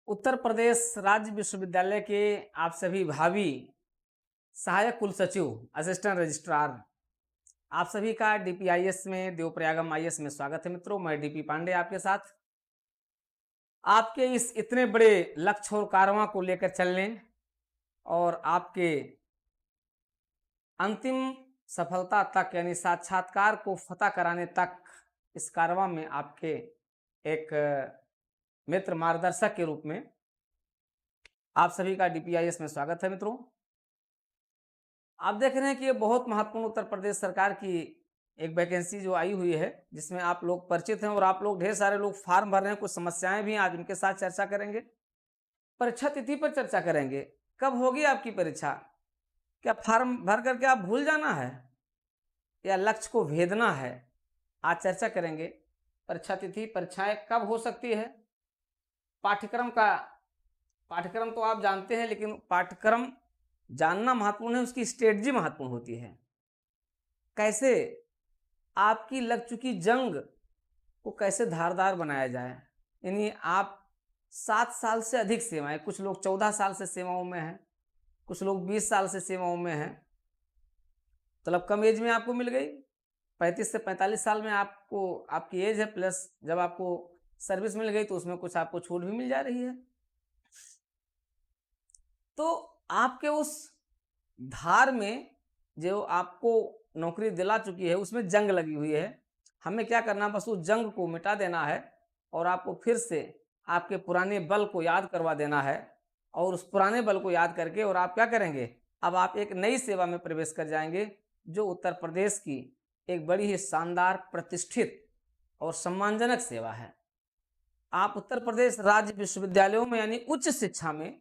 उत्तर प्रदेश राज्य विश्वविद्यालय के आप सभी भावी सहायक कुल सचिव, असिस्टेंट रजिस्ट्रार, आप सभी का डीपीआईएस में, देवप्रयागम आईएएस में स्वागत है मित्रों। मैं डीपी पांडे आपके साथ आपके इस इतने बड़े लक्ष्य और कारवां को लेकर चलने और आपके अंतिम सफलता तक यानी साक्षात्कार को फतह कराने तक इस कारवां में आपके एक मित्र मार्गदर्शक के रूप में आप सभी का डीपीआईएस में स्वागत है मित्रों। आप देख रहे हैं कि ये बहुत महत्वपूर्ण उत्तर प्रदेश सरकार की एक वैकेंसी जो आई हुई है, जिसमें आप लोग परिचित हैं और आप लोग ढेर सारे लोग फार्म भर रहे हैं। कुछ समस्याएं भी हैं, आज उनके साथ चर्चा करेंगे। परीक्षा तिथि पर चर्चा करेंगे, कब होगी आपकी परीक्षा, क्या फार्म भर करके आप भूल जाना है या लक्ष्य को भेदना है, आज चर्चा करेंगे। परीक्षा तिथि, परीक्षाएं कब हो सकती है, पाठ्यक्रम तो आप जानते हैं, लेकिन पाठ्यक्रम जानना महत्वपूर्ण है, उसकी स्ट्रेटजी महत्वपूर्ण होती है। कैसे आपकी लग चुकी जंग को कैसे धारदार बनाया जाए, यानी आप 7 साल से अधिक सेवाएं, कुछ लोग 14 साल से सेवाओं में हैं, कुछ लोग 20 साल से सेवाओं में हैं, मतलब कम एज में आपको मिल गई। 35 से 45 साल में आपको आपकी एज है, प्लस जब आपको सर्विस मिल गई तो उसमें कुछ आपको छूट भी मिल जा रही है। तो आपके उस धार में जो आपको नौकरी दिला चुकी है उसमें जंग लगी हुई है। हमें क्या करना, बस उस जंग को मिटा देना है और आपको फिर से आपके पुराने बल को याद करवा देना है। और उस पुराने बल को याद करके और आप क्या करेंगे, अब आप एक नई सेवा में प्रवेश कर जाएंगे, जो उत्तर प्रदेश की एक बड़ी ही शानदार, प्रतिष्ठित और सम्मानजनक सेवा है। आप उत्तर प्रदेश राज्य विश्वविद्यालयों में यानी उच्च शिक्षा में,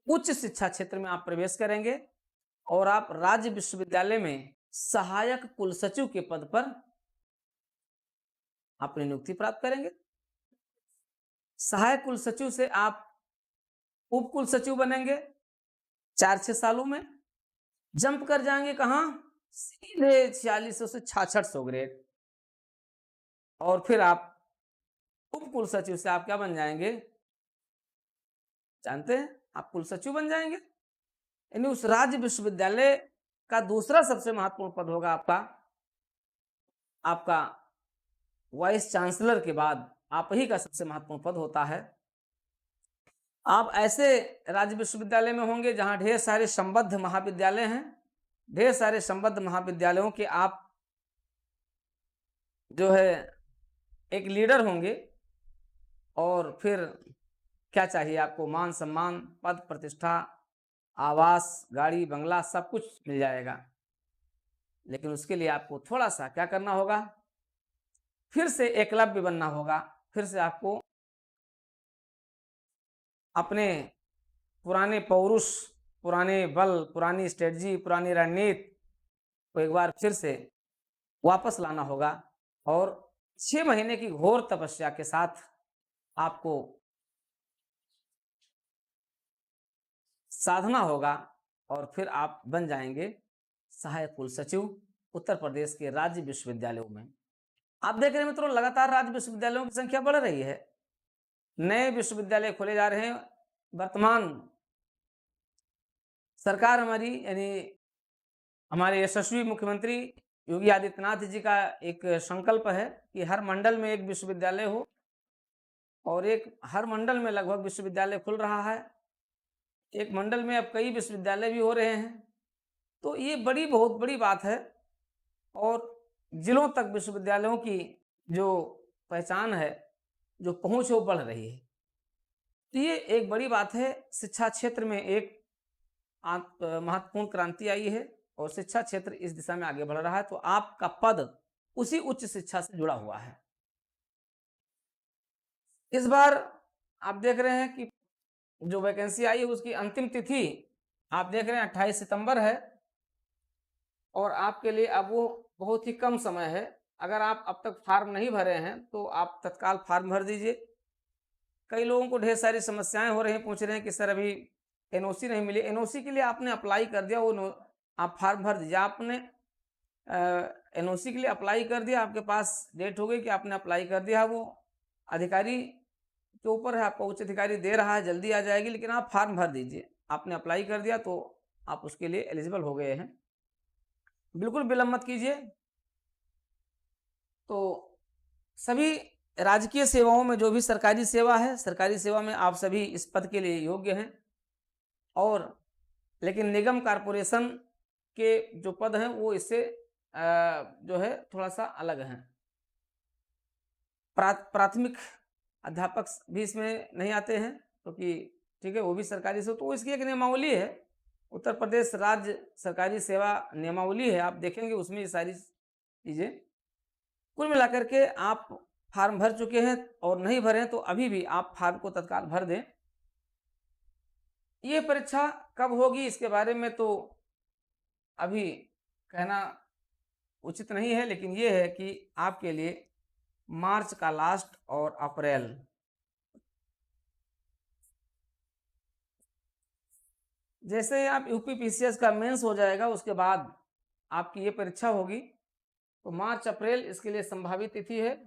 उच्च शिक्षा क्षेत्र में आप प्रवेश करेंगे और आप राज्य विश्वविद्यालय में सहायक कुल सचिव के पद पर अपनी नियुक्ति प्राप्त करेंगे। सहायक कुल सचिव से आप उप कुल सचिव बनेंगे, 4-6 सालों में जंप कर जाएंगे कहां, सीधे 4600 से 6600 ग्रेड। और फिर आप उप कुल सचिव से आप क्या बन जाएंगे, जानते हैं, आप कुल सचिव बन जाएंगे। यानी उस राज्य विश्वविद्यालय का दूसरा सबसे महत्वपूर्ण पद होगा आपका वाइस चांसलर के बाद आप ही का सबसे महत्वपूर्ण पद होता है। आप ऐसे राज्य विश्वविद्यालय में होंगे जहां ढेर सारे संबद्ध महाविद्यालय हैं, ढेर सारे संबद्ध महाविद्यालयों के आप जो है एक लीडर होंगे। और फिर क्या चाहिए आपको, मान सम्मान, पद प्रतिष्ठा, आवास, गाड़ी बंगला, सब कुछ मिल जाएगा। लेकिन उसके लिए आपको थोड़ा सा क्या करना होगा, फिर से एकलव्य बनना होगा। फिर से आपको अपने पुराने पौरुष, पुराने बल, पुरानी स्ट्रेटजी, पुरानी रणनीति को एक बार फिर से वापस लाना होगा और 6 महीने की घोर तपस्या के साथ आपको साधना होगा और फिर आप बन जाएंगे सहायक कुल सचिव उत्तर प्रदेश के राज्य विश्वविद्यालयों में। आप देख रहे हैं मित्रों, लगातार राज्य विश्वविद्यालयों की संख्या बढ़ रही है, नए विश्वविद्यालय खोले जा रहे हैं। वर्तमान सरकार हमारी, यानी हमारे यशस्वी मुख्यमंत्री योगी आदित्यनाथ जी का एक संकल्प है कि हर मंडल में एक विश्वविद्यालय हो, और हर मंडल में लगभग विश्वविद्यालय खुल रहा है। एक मंडल में अब कई विश्वविद्यालय भी हो रहे हैं। तो ये बहुत बड़ी बात है और जिलों तक विश्वविद्यालयों की जो पहचान है, जो पहुंच, वो बढ़ रही है। तो ये एक बड़ी बात है। शिक्षा क्षेत्र में एक महत्वपूर्ण क्रांति आई है और शिक्षा क्षेत्र इस दिशा में आगे बढ़ रहा है। तो आपका पद उसी उच्च शिक्षा से जुड़ा हुआ है। इस बार आप देख रहे हैं कि जो वैकेंसी आई है उसकी अंतिम तिथि आप देख रहे हैं 28 सितंबर है और आपके लिए अब वो बहुत ही कम समय है। अगर आप अब तक फार्म नहीं भरे हैं तो आप तत्काल फार्म भर दीजिए। कई लोगों को ढेर सारी समस्याएं हो रही हैं, पूछ रहे हैं कि सर अभी एनओसी नहीं मिली। एनओसी के लिए आपने अप्लाई कर दिया, वो आप फार्म भर दीजिए। आपने एनओसी के लिए अप्लाई कर दिया, आपके पास डेट हो गई कि आपने अप्लाई कर दिया, वो अधिकारी के ऊपर है, आपका उच्च अधिकारी दे रहा है, जल्दी आ जाएगी, लेकिन आप फॉर्म भर दीजिए। आपने अप्लाई कर दिया तो आप उसके लिए एलिजिबल हो गए हैं। बिल्कुल विलंब मत कीजिए। तो सभी राजकीय सेवाओं में जो भी सरकारी सेवा है, सरकारी सेवा में आप सभी इस पद के लिए योग्य हैं। और लेकिन निगम कॉरपोरेशन के जो पद हैं वो इससे जो है थोड़ा-सा अलग हैं। प्राथमिक अध्यापक भी इसमें नहीं आते हैं, क्योंकि ठीक है वो भी सरकारी से, तो इसकी एक नियमावली है। उत्तर प्रदेश राज्य सरकारी सेवा नियमावली है, आप देखेंगे उसमें ये सारी चीज़ें। कुल मिलाकर के आप फॉर्म भर चुके हैं और नहीं भरे हैं तो अभी भी आप फॉर्म को तत्काल भर दें। ये परीक्षा कब होगी इसके बारे में तो अभी कहना उचित नहीं है, लेकिन ये है कि आपके लिए मार्च का लास्ट और अप्रैल, जैसे आप यूपीपीसीएस का मेंस हो जाएगा उसके बाद आपकी ये परीक्षा होगी, तो मार्च अप्रैल इसके लिए संभावित तिथि है।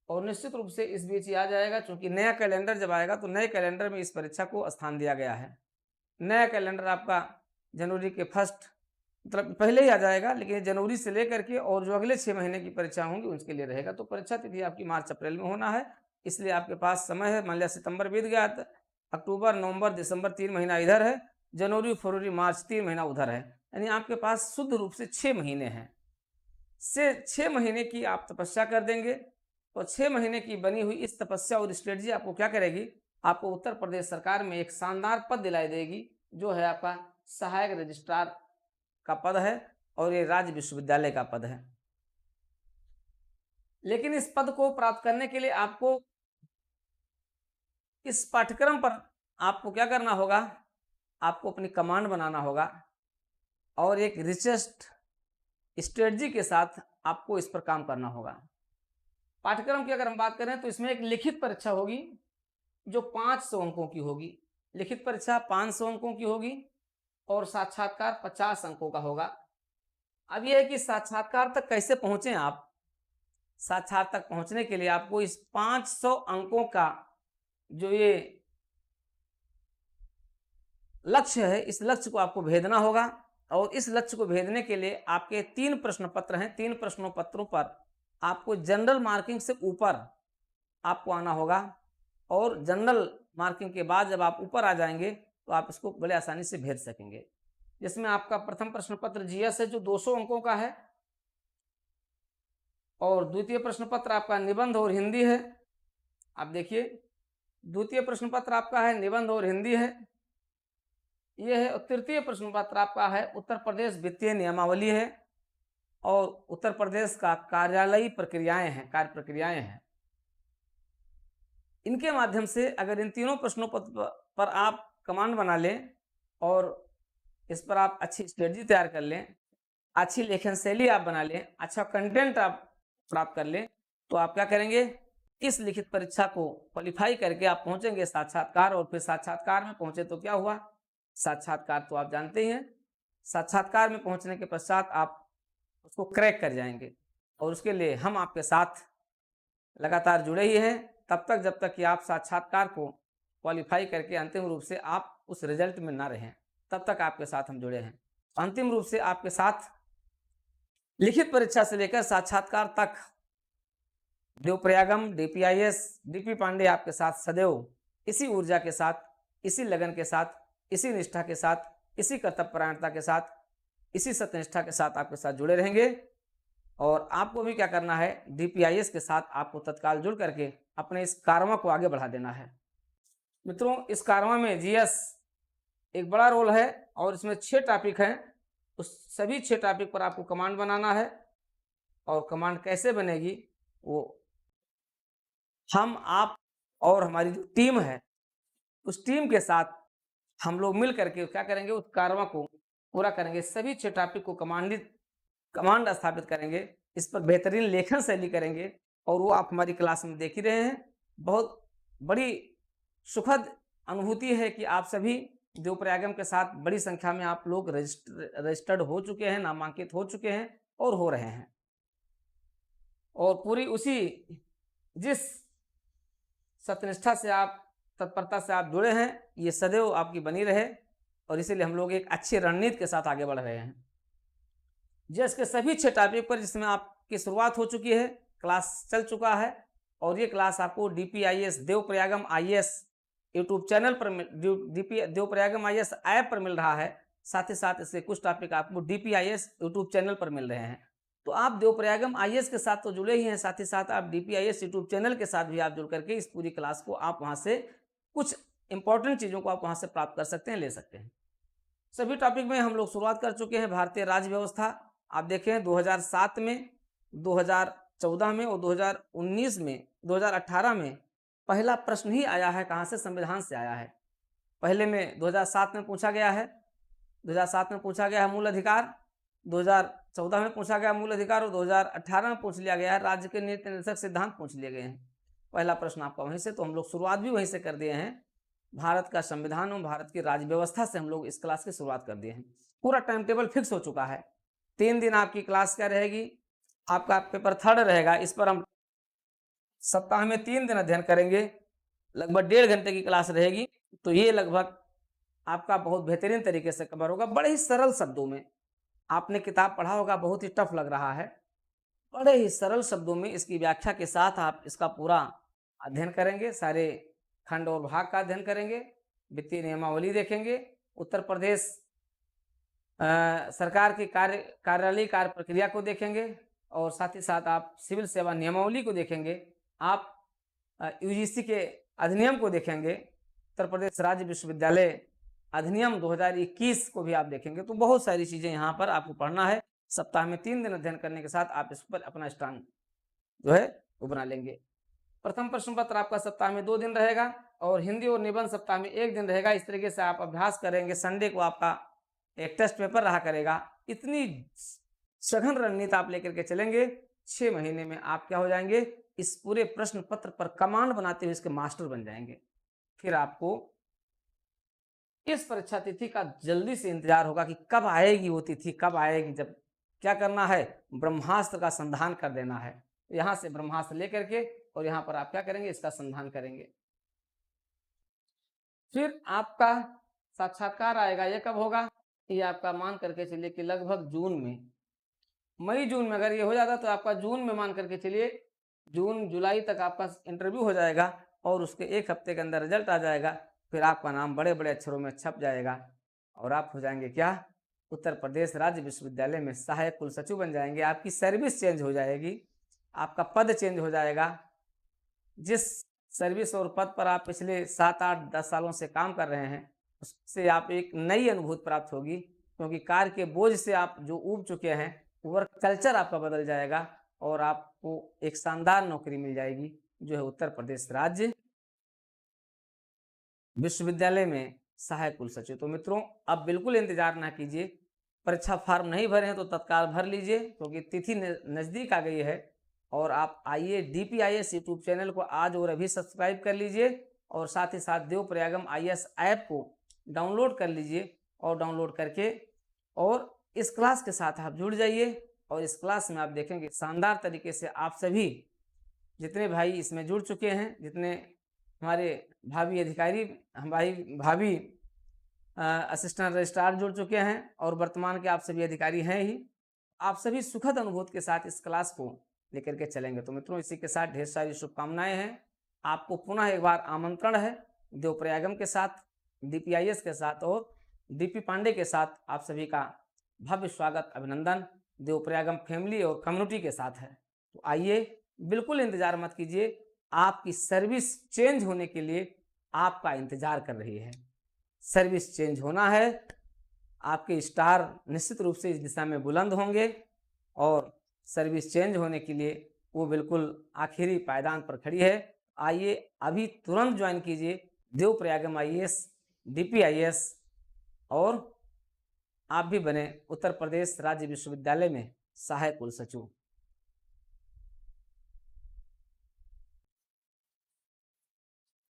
और निश्चित रूप से इस बीच ही आ जाएगा, क्योंकि नया कैलेंडर जब आएगा तो नए कैलेंडर में इस परीक्षा को स्थान दिया गया है। नया कैलेंडर आपका जनवरी के फर्स्ट मतलब पहले ही आ जाएगा, लेकिन जनवरी से लेकर के और जो अगले 6 महीने की परीक्षा होंगी उसके लिए रहेगा। तो परीक्षा तिथि आपकी मार्च अप्रैल में होना है, इसलिए आपके पास समय है। मान लिया सितंबर बीत गया तो अक्टूबर नवंबर दिसंबर 3 महीना इधर है, जनवरी फरवरी मार्च 3 महीना उधर है, यानी आपके पास शुद्ध रूप से 6 महीने हैं। से 6 महीने की आप तपस्या कर देंगे तो 6 महीने की बनी हुई इस तपस्या और स्ट्रेटजी आपको क्या करेगी, आपको उत्तर प्रदेश सरकार में एक शानदार पद दिलाई देगी, जो है आपका सहायक रजिस्ट्रार का पद है और ये राज्य विश्वविद्यालय का पद है। लेकिन इस पद को प्राप्त करने के लिए आपको इस पाठ्यक्रम पर आपको क्या करना होगा, आपको अपनी कमांड बनाना होगा और एक रिसर्च स्ट्रेटजी के साथ आपको इस पर काम करना होगा। पाठ्यक्रम की अगर हम बात करें तो इसमें एक लिखित परीक्षा होगी जो 500 अंकों की होगी। लिखित परीक्षा 500 अंकों की होगी और साक्षात्कार 50 अंकों का होगा। अब यह है कि साक्षात्कार तक कैसे पहुंचे आप। साक्षात्कार तक पहुंचने के लिए आपको इस 500 अंकों का जो ये लक्ष्य है, इस लक्ष्य को आपको भेदना होगा। और इस लक्ष्य को भेदने के लिए आपके 3 प्रश्न पत्र हैं। 3 प्रश्नों पत्रों पर आपको जनरल मार्किंग से ऊपर आपको आना होगा और जनरल मार्किंग के बाद जब आप ऊपर आ जाएंगे तो आप इसको बड़े आसानी से भेज सकेंगे। जिसमें आपका प्रथम प्रश्न पत्र जीएस है जो 200 अंकों का है और द्वितीय प्रश्न पत्र आपका निबंध और हिंदी है। आप देखिए द्वितीय प्रश्न पत्र आपका है निबंध और हिंदी है, यह है। और तृतीय प्रश्न पत्र आपका है उत्तर प्रदेश वित्तीय नियमावली है और उत्तर प्रदेश का कार्यालयी प्रक्रियाएं हैं, कार्य प्रक्रियाएं हैं। इनके माध्यम से अगर इन तीनों प्रश्नों पर आप कमांड बना लें और इस पर आप अच्छी स्ट्रेटजी तैयार कर लें, अच्छी लेखन शैली आप बना लें, अच्छा कंटेंट आप प्राप्त कर लें, तो आप क्या करेंगे, इस लिखित परीक्षा को क्वालिफाई करके आप पहुंचेंगे साक्षात्कार। और फिर साक्षात्कार में पहुंचे तो क्या हुआ, साक्षात्कार तो आप जानते ही हैं। साक्षात्कार में पहुंचने के पश्चात आप उसको क्रैक कर जाएंगे और उसके लिए हम आपके साथ लगातार जुड़े ही हैं तब तक जब तक कि आप साक्षात्कार को क्वालिफाई करके अंतिम रूप से आप उस रिजल्ट में ना रहें, तब तक आपके साथ हम जुड़े हैं। अंतिम रूप से आपके साथ लिखित परीक्षा से लेकर साक्षात्कार तक देवप्रयागम, डीपीआईएस, डीपी पांडे आपके साथ सदैव इसी ऊर्जा के साथ, इसी लगन के साथ, इसी निष्ठा के साथ, इसी कर्तव्यपरायणता के साथ, इसी सत्यनिष्ठा के साथ आपके साथ जुड़े रहेंगे। और आपको भी क्या करना है, डीपीआईएस के साथ आपको तत्काल जुड़ करके अपने इस कारवा को आगे बढ़ा देना है। मित्रों, इस कारवा में जीएस एक बड़ा रोल है और इसमें 6 टॉपिक हैं। उस सभी 6 टॉपिक पर आपको कमांड बनाना है और कमांड कैसे बनेगी वो हम, आप और हमारी जो टीम है उस टीम के साथ हम लोग मिल करके क्या करेंगे, उस कारवा को पूरा करेंगे। सभी 6 टॉपिक को कमांड स्थापित करेंगे, इस पर बेहतरीन लेखन शैली करेंगे और वो आप हमारी क्लास में देख ही रहे हैं। बहुत बड़ी सुखद अनुभूति है कि आप सभी देवप्रयागम के साथ बड़ी संख्या में आप लोग रजिस्टर्ड हो चुके हैं, नामांकित हो चुके हैं और हो रहे हैं। और पूरी उसी जिस सत्यनिष्ठा से आप, तत्परता से आप जुड़े हैं, ये सदैव आपकी बनी रहे और इसीलिए हम लोग एक अच्छी रणनीति के साथ आगे बढ़ रहे हैं। जेएस के सभी 6 टॉपिक पर जिसमें आपकी शुरुआत हो चुकी है, क्लास चल चुका है और ये क्लास आपको डीपीआईएस देवप्रयागम आईएएस यूट्यूब चैनल पर डीपी देवप्रयागम आईएएस ऐप पर मिल रहा है। साथ ही साथ इसके कुछ टॉपिक आपको डीपीआईएस यूट्यूब चैनल पर मिल रहे हैं। तो आप देवप्रयागम आईएएस के साथ तो जुड़े ही हैं, साथ ही साथ आप डीपीआईएस यूट्यूब चैनल के साथ भी आप जुड़ करके इस पूरी क्लास को आप वहाँ से कुछ इंपॉर्टेंट चीज़ों को आप वहाँ से प्राप्त कर सकते हैं, ले सकते हैं। सभी टॉपिक में हम लोग शुरुआत कर चुके हैं। भारतीय राज्य व्यवस्था आप देखें 2007 में, 2014 में और 2019 में, 2018 में पहला प्रश्न ही आया है, कहाँ से? संविधान से आया है। पहले में 2007 में पूछा गया है, 2007 में पूछा गया है मूल अधिकार, 2014 में पूछा गया मूल अधिकार और 2018 में पूछ लिया गया है राज्य के नीति निर्देशक सिद्धांत पूछ लिए गए हैं। पहला प्रश्न आपका वहीं से, तो हम लोग शुरुआत भी वहीं से कर दिए हैं। भारत का संविधान और भारत की राज्य व्यवस्था से हम लोग इस क्लास की शुरुआत कर दिए हैं। पूरा टाइम टेबल फिक्स हो चुका है। 3 दिन आपकी क्लास क्या रहेगी? आपका पेपर 3rd रहेगा। इस पर हम सप्ताह में 3 दिन अध्ययन करेंगे, लगभग 1.5 घंटे की क्लास रहेगी। तो ये लगभग आपका बहुत बेहतरीन तरीके से कवर होगा, बड़े ही सरल शब्दों में। आपने किताब पढ़ा होगा, बहुत ही टफ लग रहा है, बड़े ही सरल शब्दों में इसकी व्याख्या के साथ आप इसका पूरा अध्ययन करेंगे। सारे खंड और भाग का अध्ययन करेंगे, वित्तीय नियमावली देखेंगे, उत्तर प्रदेश सरकार की कार्यालयीय कार्य प्रक्रिया को देखेंगे और साथ ही साथ आप सिविल सेवा नियमावली को देखेंगे। आप यूजीसी के अधिनियम को देखेंगे, उत्तर प्रदेश राज्य विश्वविद्यालय अधिनियम 2021 को भी आप देखेंगे। तो बहुत सारी चीज़ें यहाँ पर आपको पढ़ना है। सप्ताह में 3 दिन अध्ययन करने के साथ आप इस पर अपना स्ट्रांग जो है वो बना लेंगे। प्रथम प्रश्न पत्र आपका सप्ताह में 2 दिन रहेगा और हिंदी और निबंध सप्ताह में 1 दिन रहेगा। इस तरीके से आप अभ्यास करेंगे। संडे को आपका एक टेस्ट पेपर रहा करेगा। इतनी सघन रणनीति आप लेकर के चलेंगे, 6 महीने में आप क्या हो जाएंगे? इस पूरे प्रश्न पत्र पर कमांड बनाते हुए इसके मास्टर बन जाएंगे। फिर आपको इस परीक्षा तिथि का जल्दी से इंतजार होगा कि कब आएगी वो तिथि, कब आएगी। जब क्या करना है? ब्रह्मास्त्र का संधान कर देना है। यहाँ से ब्रह्मास्त्र लेकर के और यहाँ पर आप क्या करेंगे? इसका संधान करेंगे। फिर आपका साक्षात्कार आएगा। ये कब होगा? ये आपका मान करके चलिए कि लगभग जून में, मई जून में अगर ये हो जाता तो आपका जून में मान करके चलिए जून जुलाई तक आपका इंटरव्यू हो जाएगा और उसके 1 हफ्ते के अंदर रिजल्ट आ जाएगा। फिर आपका नाम बड़े बड़े अक्षरों में छप जाएगा और आप हो जाएंगे क्या? उत्तर प्रदेश राज्य विश्वविद्यालय में सहायक कुल सचिव बन जाएंगे। आपकी सर्विस चेंज हो जाएगी, आपका पद चेंज हो जाएगा। जिस सर्विस और पद पर आप पिछले 7, 8, 10 सालों से काम कर रहे हैं उससे आप एक नई अनुभूति प्राप्त होगी, क्योंकि कार्य के बोझ से आप जो ऊब चुके हैं, वर्क कल्चर आपका बदल जाएगा और आपको एक शानदार नौकरी मिल जाएगी जो है उत्तर प्रदेश राज्य विश्वविद्यालय में सहायक कुल सचिव। तो मित्रों, अब बिल्कुल इंतजार ना कीजिए। परीक्षा फॉर्म नहीं भरे हैं तो तत्काल भर लीजिए, क्योंकि तिथि नज़दीक आ गई है। और आप आइए डीपीआईएस यूट्यूब चैनल को आज और अभी सब्सक्राइब कर लीजिए और साथ ही साथ देवप्रयागम आईएएस ऐप को डाउनलोड कर लीजिए और डाउनलोड करके और इस क्लास के साथ आप जुड़ जाइए। और इस क्लास में आप देखेंगे शानदार तरीके से आप सभी जितने भाई इसमें जुड़ चुके हैं, जितने हमारे भावी अधिकारी, हमारी भावी असिस्टेंट रजिस्ट्रार जुड़ चुके हैं और वर्तमान के आप सभी अधिकारी हैं ही, आप सभी सुखद अनुभूति के साथ इस क्लास को लेकर के चलेंगे। तो मित्रों, इसी के साथ ढेर सारी शुभकामनाएं हैं। आपको पुनः एक बार आमंत्रण है देवप्रयागम के साथ, डीपीआईएस के साथ और डीपी पांडे के साथ आप सभी का भव्य स्वागत, अभिनंदन देवप्रयागम फैमिली और कम्युनिटी के साथ है। तो आइए, बिल्कुल इंतजार मत कीजिए। आपकी सर्विस चेंज होने के लिए आपका इंतजार कर रही है। सर्विस चेंज होना है, आपके स्टार निश्चित रूप से इस दिशा में बुलंद होंगे और सर्विस चेंज होने के लिए वो बिल्कुल आखिरी पायदान पर खड़ी है। आइए अभी तुरंत ज्वाइन कीजिए देवप्रयागम आईएएस, डीपीआईएस और आप भी बने उत्तर प्रदेश राज्य विश्वविद्यालय में सहायक कुल सचिव।